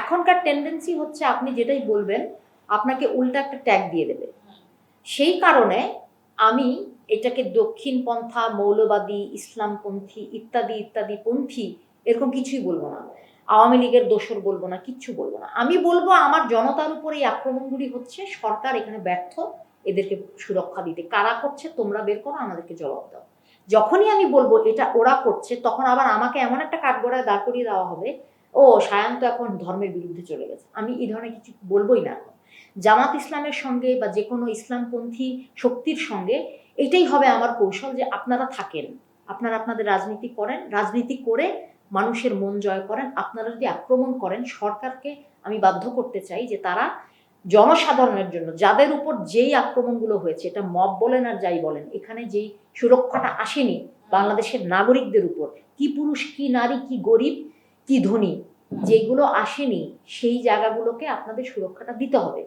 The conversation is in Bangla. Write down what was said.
এখনকার টেন্ডেন্সি হচ্ছে আপনি যেটাই বলবেন আপনাকে উল্টা একটা ট্যাগ দিয়ে দেবে। সেই কারণে আমি এটাকে দক্ষিণপন্থা, মৌলবাদী, ইসলামপন্থী ইত্যাদি ইত্যাদি পন্থী এরকম কিছুই বলবো না। আওয়ামী লীগের দোসর বলবো না, কিচ্ছু বলবো না। আমি বলবো আমার জনতার উপর এই আক্রমণগুলি হচ্ছে, সরকার এখানে ব্যর্থ এদেরকে সুরক্ষা দিতে। কারা করছে তোমরা বের করো, আমাদেরকে জবাব দাও। যখনই আমি বলবো এটা ওরা করছে, তখন আবার আমাকে এমন একটা কাঠগড়ায় দাঁড় করিয়ে দেওয়া হবে, ও সায়ান তো এখন ধর্মের বিরুদ্ধে চলে গেছে। আমি এই ধরনের কিছু বলবোই না। এখন জামাত ইসলামের সঙ্গে বা যে কোনো ইসলামপন্থী শক্তির সঙ্গে এটাই হবে আমার কৌশল, যে আপনারা থাকেন, আপনারা আপনাদের রাজনীতি করেন, রাজনীতি করে মানুষের মন জয় করেন। আপনারা যদি আক্রমণ করেন, সরকারকে আমি বাধ্য করতে চাই যে তারা জনসাধারণের জন্য, যাদের উপর যেই আক্রমণগুলো হয়েছে, এটা মব বলেন আর যাই বলেন, এখানে যেই সুরক্ষাটা আসেনি বাংলাদেশের নাগরিকদের উপর, কি পুরুষ কি নারী কি গরিব কি ধনী, যেগুলো আসেনি সেই জায়গাগুলোকে আপনাদের সুরক্ষাটা দিতে হবে।